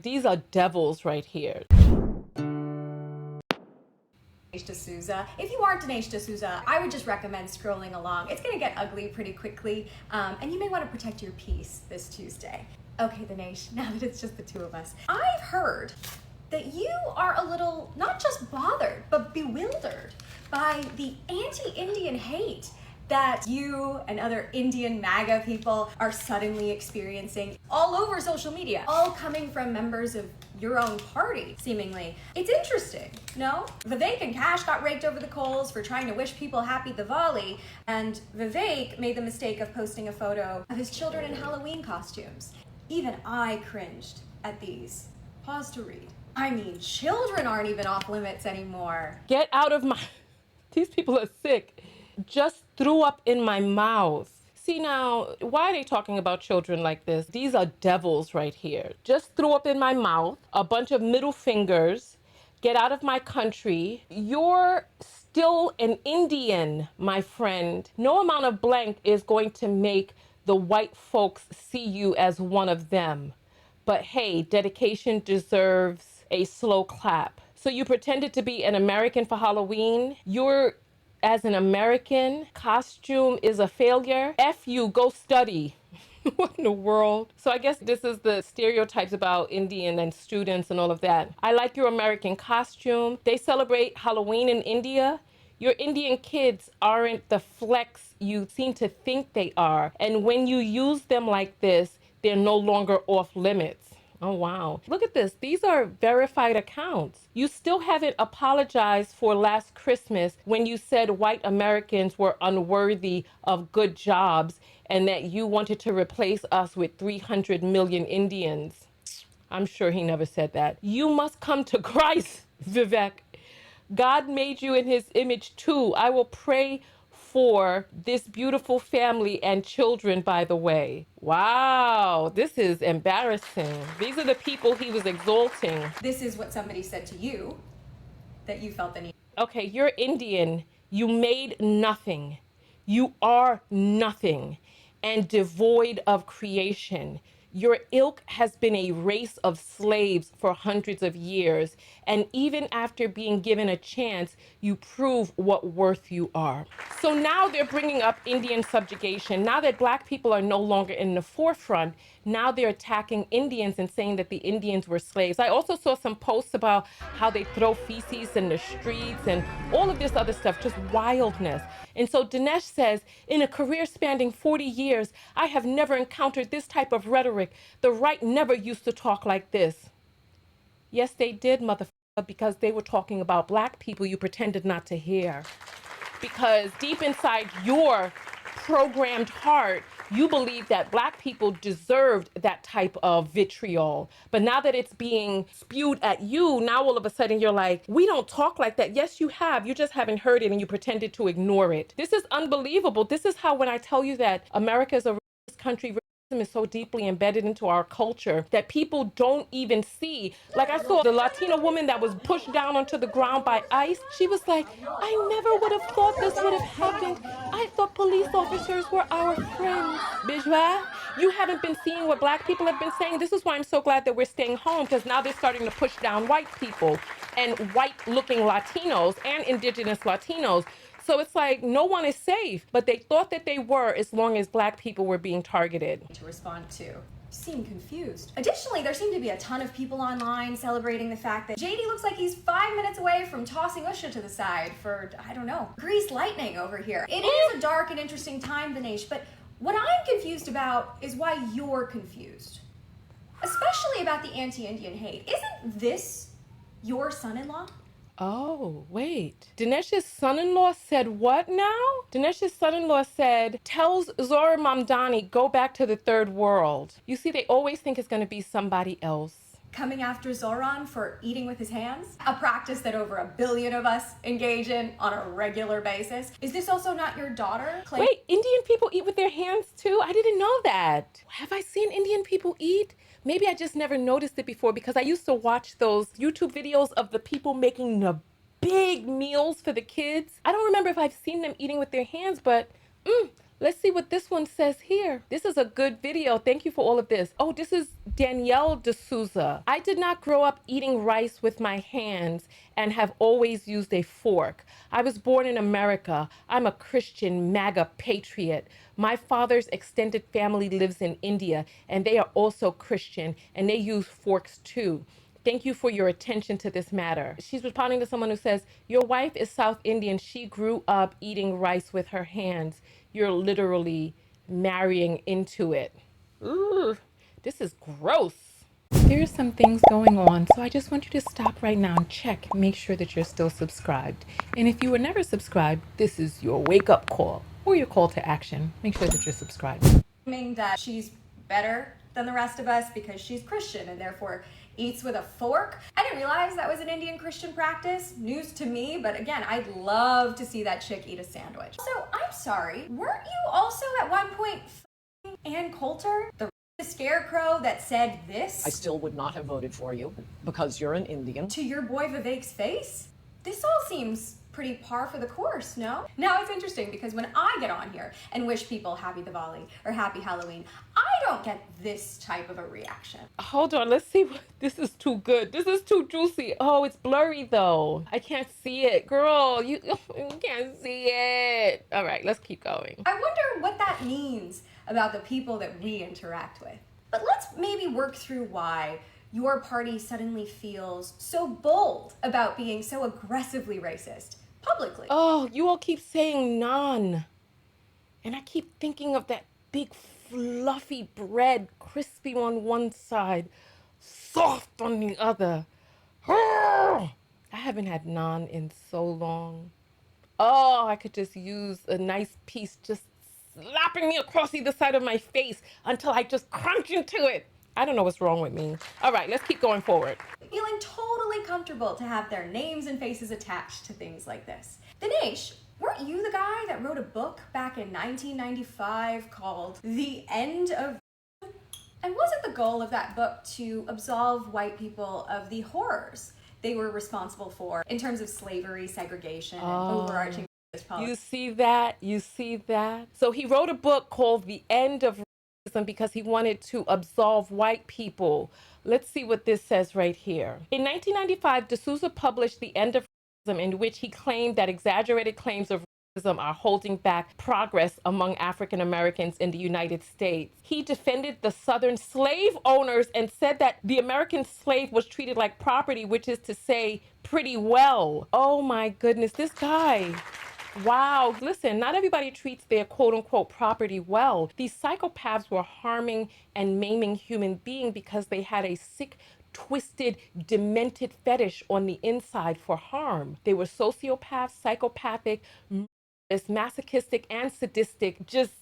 These are devils right here. Dinesh D'Souza. If you aren't Dinesh D'Souza, I would just recommend scrolling along. It's gonna get ugly pretty quickly, and you may want to protect your peace this Tuesday. Okay, Dinesh, now that it's just the two of us, I've heard that you are a little, not just bothered, but bewildered by the anti-Indian hate that you and other Indian Maga people are suddenly experiencing all over social media, all coming from members of your own party, seemingly. It's interesting, no? Vivek and Kash got raked over the coals for trying to wish people happy Diwali, and Vivek made the mistake of posting a photo of his children in Halloween costumes. Even I cringed at these. Pause to read. I mean, children aren't even off limits anymore. Get out of my... These people are sick. Just threw up in my mouth. See now, why are they talking about children like this? These are devils right here. Just threw up in my mouth, a bunch of middle fingers. Get out of my country. You're still an Indian, my friend. No amount of blank is going to make the white folks see you as one of them. But hey, dedication deserves a slow clap. So you pretended to be an American for Halloween. You're, as an American, costume is a failure. F you, go study. What in the world? So I guess this is the stereotypes about Indian and students and all of that. I like your American costume. They celebrate Halloween in India. Your Indian kids aren't the flex you seem to think they are. And when you use them like this, they're no longer off limits. Oh, wow. Look at this. These are verified accounts. You still haven't apologized for last Christmas when you said white Americans were unworthy of good jobs and that you wanted to replace us with 300 million Indians. I'm sure he never said that. You must come to Christ, Vivek. God made you in his image too. I will pray for this beautiful family and children, by the way. Wow, this is embarrassing. These are the people he was exalting. This is what somebody said to you that you felt the need. Okay, you're Indian. You made nothing. You are nothing and devoid of creation. Your ilk has been a race of slaves for hundreds of years, and even after being given a chance, you prove what worth you are. So now they're bringing up Indian subjugation. Now that Black people are no longer in the forefront, now they're attacking Indians and saying that the Indians were slaves. I also saw some posts about how they throw feces in the streets and all of this other stuff, just wildness. And so Dinesh says, in a career spanning 40 years, I have never encountered this type of rhetoric. The right never used to talk like this. Yes, they did, motherfucker, because they were talking about Black people you pretended not to hear. Because deep inside your programmed heart, you believe that Black people deserved that type of vitriol. But now that it's being spewed at you, now all of a sudden you're like, we don't talk like that. Yes, you have. You just haven't heard it and you pretended to ignore it. This is unbelievable. This is how, when I tell you that America is a racist country, racism is so deeply embedded into our culture that people don't even see. Like, I saw the Latina woman that was pushed down onto the ground by ICE. She was like, I never would have thought this would have happened. I thought police officers were our friends. Bijwa, you haven't been seeing what Black people have been saying. This is why I'm so glad that we're staying home, because now they're starting to push down white people and white-looking Latinos and indigenous Latinos. So it's like no one is safe, but they thought that they were as long as Black people were being targeted. To respond to. You seem confused. Additionally, there seem to be a ton of people online celebrating the fact that JD looks like he's 5 minutes away from tossing Usha to the side for, I don't know, grease lightning over here. It is a dark and interesting time, Dinesh, but what I'm confused about is why you're confused. Especially about the anti-Indian hate. Isn't this your son-in-law? Oh, wait. Dinesh's son-in-law said what now? Dinesh's son-in-law said, tells Zohar Mamdani, go back to the third world. You see, they always think it's going to be somebody else. Coming after Zoran for eating with his hands? A practice that over 1 billion of us engage in on a regular basis. Is this also not your daughter? Wait, Indian people eat with their hands too? I didn't know that. Have I seen Indian people eat? Maybe I just never noticed it before, because I used to watch those YouTube videos of the people making the big meals for the kids. I don't remember if I've seen them eating with their hands, but Let's see what this one says here. This is a good video. Thank you for all of this. Oh, this is Danielle D'Souza. I did not grow up eating rice with my hands and have always used a fork. I was born in America. I'm a Christian MAGA patriot. My father's extended family lives in India and they are also Christian and they use forks too. Thank you for your attention to this matter. She's responding to someone who says, your wife is South Indian. She grew up eating rice with her hands. You're literally marrying into it. Ooh, this is gross. There's some things going on, so I just want you to stop right now and check, make sure that you're still subscribed. And if you were never subscribed, this is your wake-up call or your call to action. Make sure that you're subscribed. That she's better than the rest of us because she's Christian and therefore eats with a fork. I didn't realize that was an Indian Christian practice. News to me, but again, I'd love to see that chick eat a sandwich. So I'm sorry, weren't you also at one point Ann Coulter, the scarecrow that said this? I still would not have voted for you because you're an Indian. To your boy Vivek's face? This all seems pretty par for the course, no? Now it's interesting because when I get on here and wish people happy Diwali or happy Halloween, I don't get this type of a reaction. Hold on, let's see. This is too good. This is too juicy. Oh, it's blurry though. I can't see it. Girl, you can't see it. All right, let's keep going. I wonder what that means about the people that we interact with. But let's maybe work through why your party suddenly feels so bold about being so aggressively racist publicly. Oh, you all keep saying naan. And I keep thinking of that big fluffy bread, crispy on one side, soft on the other. I haven't had naan in so long. Oh, I could just use a nice piece just slapping me across either side of my face until I just crunch into it. I don't know what's wrong with me. All right, let's keep going forward. Feeling totally comfortable to have their names and faces attached to things like this. Dinesh, weren't you the guy that wrote a book back in 1995 called The End of... And wasn't the goal of that book to absolve white people of the horrors they were responsible for in terms of slavery, segregation, and overarching policy? You see that? You see that? So he wrote a book called The End of Racism because he wanted to absolve white people. Let's see what this says right here. In 1995, D'Souza published The End of Racism, in which he claimed that exaggerated claims of racism are holding back progress among African Americans in the United States. He defended the Southern slave owners and said that the American slave was treated like property, which is to say, pretty well. Oh my goodness, this guy. Wow, listen, not everybody treats their quote unquote property well. These psychopaths were harming and maiming human beings because they had a sick, twisted, demented fetish on the inside for harm. They were sociopaths, psychopathic, masochistic, and sadistic, just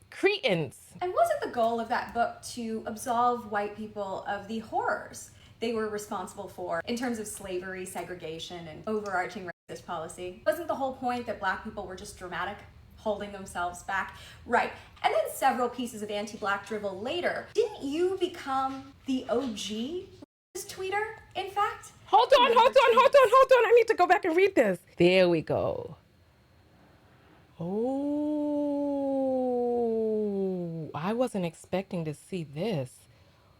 cretins. And wasn't the goal of that book to absolve white people of the horrors they were responsible for in terms of slavery, segregation, and overarching racist policy? Wasn't the whole point that black people were just dramatic, holding themselves back? Right. And then several pieces of anti-black drivel later, didn't you become the OG tweeter, in fact? Hold on. I need to go back and read this. There we go. Oh, I wasn't expecting to see this.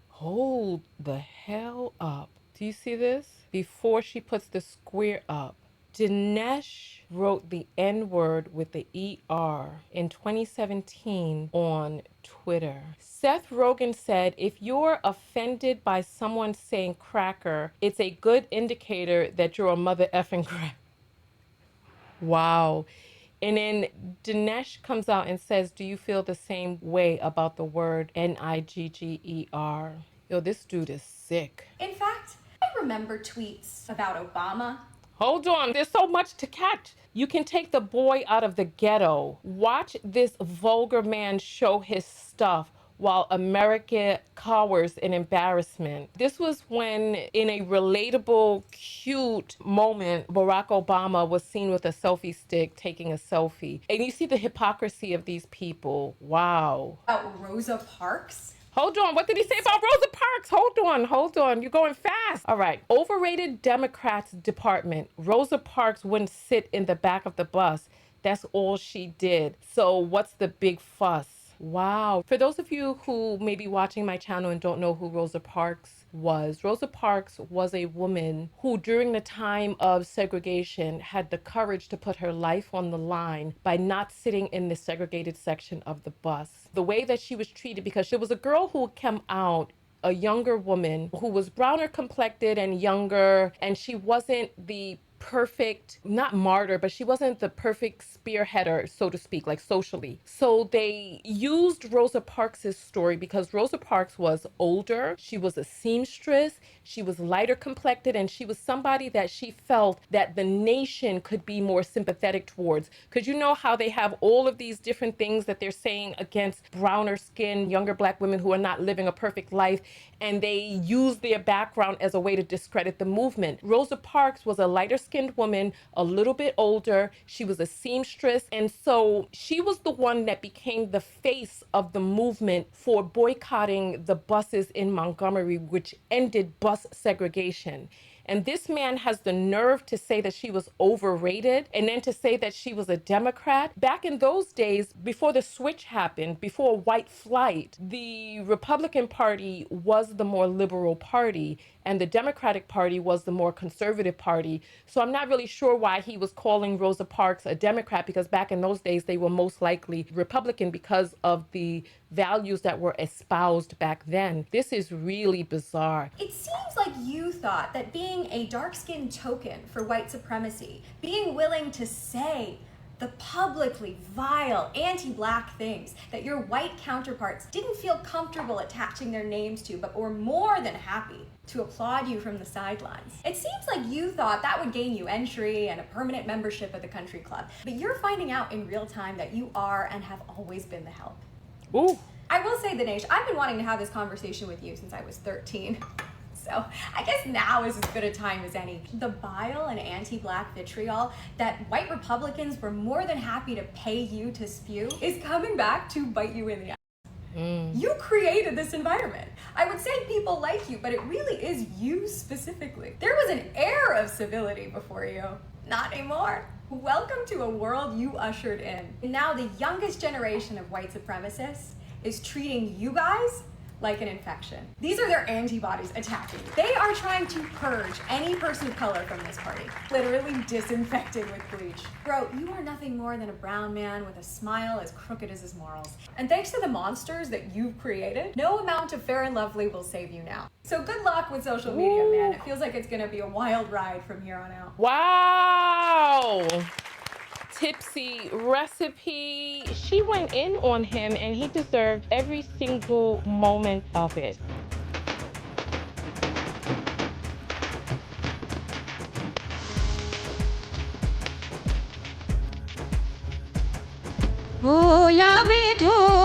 Hold the hell up. Do you see this? Before she puts the square up, Dinesh wrote the N-word with the ER in 2017 on Twitter. Seth Rogen said, if you're offended by someone saying cracker, it's a good indicator that you're a mother effing crack. Wow. And then Dinesh comes out and says, do you feel the same way about the word Nigger? Yo, this dude is sick. In fact, I remember tweets about Obama. Hold on, there's so much to catch. You can take the boy out of the ghetto. Watch this vulgar man show his stuff while America cowers in embarrassment. This was when, in a relatable, cute moment, Barack Obama was seen with a selfie stick taking a selfie. And you see the hypocrisy of these people. Wow. About Rosa Parks? Hold on, what did he say about Rosa Parks? Hold on, you're going fast. All right, overrated Democrats department. Rosa Parks wouldn't sit in the back of the bus. That's all she did. So what's the big fuss? Wow. For those of you who may be watching my channel and don't know who Rosa Parks was a woman who during the time of segregation had the courage to put her life on the line by not sitting in the segregated section of the bus. The way that she was treated, because she was a girl who came out, a younger woman who was browner complected and younger, and she wasn't the perfect, not martyr, but she wasn't the perfect spearheader, so to speak, like socially. So they used Rosa Parks' story because Rosa Parks was older, she was a seamstress, she was lighter complected, and she was somebody that she felt that the nation could be more sympathetic towards. Because you know how they have all of these different things that they're saying against browner skin, younger Black women who are not living a perfect life, and they use their background as a way to discredit the movement. Rosa Parks was a lighter skinned woman, a little bit older. She was a seamstress. And so she was the one that became the face of the movement for boycotting the buses in Montgomery, which ended bus segregation. And this man has the nerve to say that she was overrated and then to say that she was a Democrat. Back in those days, before the switch happened, before white flight, the Republican Party was the more liberal party and the Democratic Party was the more conservative party. So I'm not really sure why he was calling Rosa Parks a Democrat, because back in those days, they were most likely Republican because of the values that were espoused back then. This is really bizarre. It seems like you thought that being a dark-skinned token for white supremacy, being willing to say the publicly vile anti-Black things that your white counterparts didn't feel comfortable attaching their names to, but were more than happy to applaud you from the sidelines. It seems like you thought that would gain you entry and a permanent membership at the country club, but you're finding out in real time that you are and have always been the help. Ooh. I will say, Dinesh, I've been wanting to have this conversation with you since I was 13. So I guess now is as good a time as any. The bile and anti-Black vitriol that white Republicans were more than happy to pay you to spew is coming back to bite you in the ass. You created this environment. I would say people like you, but it really is you specifically. There was an air of civility before you. Not anymore. Welcome to a world you ushered in. And now the youngest generation of white supremacists is treating you guys like an infection. These are their antibodies attacking you. They are trying to purge any person of color from this party, literally disinfecting with bleach. Bro, you are nothing more than a brown man with a smile as crooked as his morals. And thanks to the monsters that you've created, no amount of Fair and Lovely will save you now. So good luck with social media, man. It feels like it's gonna be a wild ride from here on out. Wow. Tipsy recipe. She went in on him and he deserved every single moment of it. Whheeeew